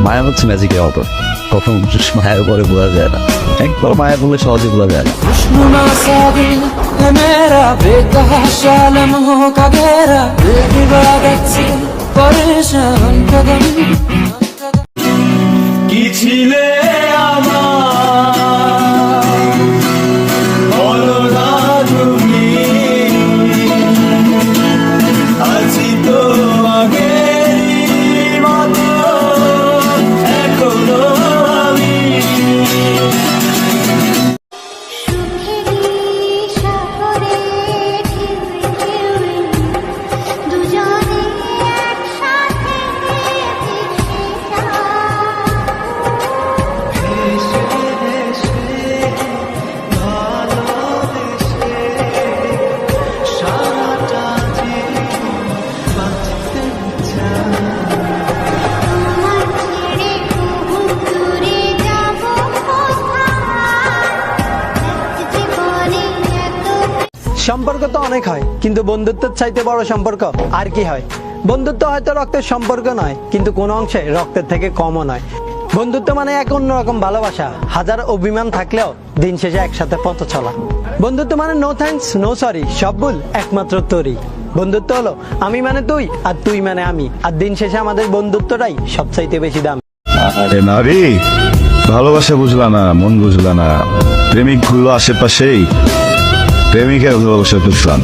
মায়া হচ্ছে ম্যাজিকের অটো, কখন মায়ের পরে বোঝা যায় না, একবার মায়া বললে সহজে বোঝা যায় না। खुशनुमा सा दिल है मेरा बेतहाशा लम्हों का घेरा दिल इबादत से परेशान कदम কি ছিলে আমার বলো না তুমি আছি তো আগের মতো এখনো আমি সম্পর্ক তো অনেক হয়, কিন্তু বন্ধুত্বের চাইতে বড় সম্পর্ক আর কি হয়? বন্ধুত্ব হয়তো রক্তের সম্পর্ক নয়, কিন্তু কোনো অংশে রক্তের থেকে কমও নয়। বন্ধুত্ব মানে এক অন্যরকম ভালোবাসা, হাজার অভিমান থাকলেও দিন শেষে একসাথে পথ চলা। বন্ধুত্ব মানে নো থ্যাঙ্কস নো সরি, সব ভুল একমাত্র তোরই। বন্ধুত্ব হলো আমি মানে তুই আর তুই মানে আমি, আর দিন শেষে আমাদের বন্ধুত্বটাই সবচাইতে বেশি দাম। আরে নারী, ভালোবাসা বুঝলা না, মন বুঝলা না, প্রেমিক ঘুরলো আশেপাশেই, প্রেমিকের ভালোবাসা বুঝলাম।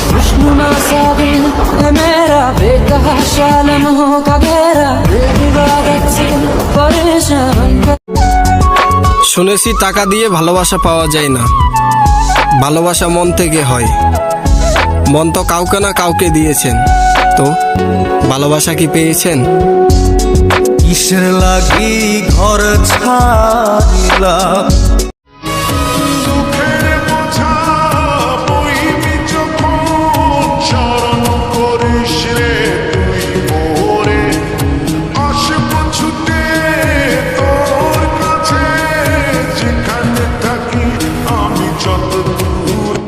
खुशनुमा सा दिल है मेरा बेतहाशा लम्हों का घेरा दिल इबादत से परेशान শুনেছি টাকা দিয়ে ভালোবাসা পাওয়া যায় না, ভালোবাসা মন থেকে হয়। মন তো কাউকে না কাউকে দিয়েছেন, তো ভালোবাসা কি পেয়েছেন? কিসের লাগি ঘর ছাড়িলা